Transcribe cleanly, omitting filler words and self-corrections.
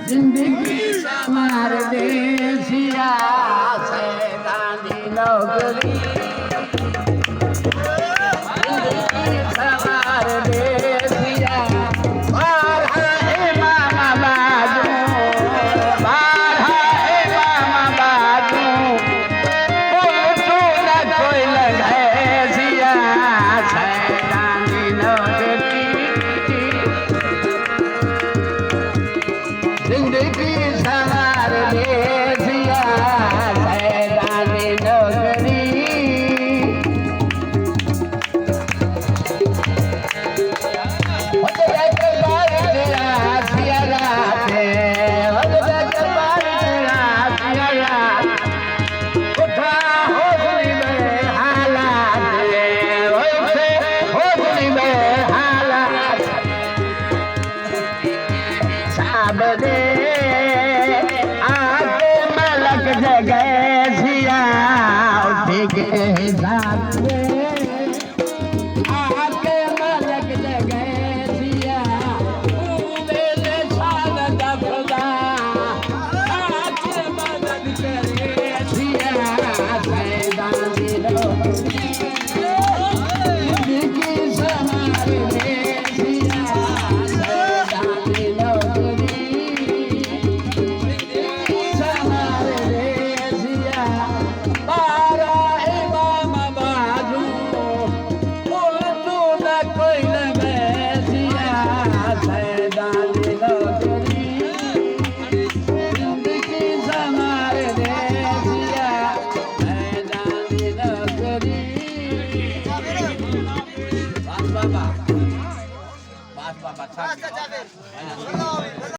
जिंदगी समार देसिया सैतानी नौकरी जिंदगी समार देसिया बारहा मामा बाजू बारहा मामा बाजू तू न कोई लगैसिया सैतानी नौकरी जिंदगी संवार देसिया सैतानी नौकरी साबरे आके मलक जगह सिया उठ के जाते आके मलक जगह सिया मेरे साल दफदा आके मलक जगह सिया सैतानी जिंदगी संभाल देसिया सैतानी Baba, Baba,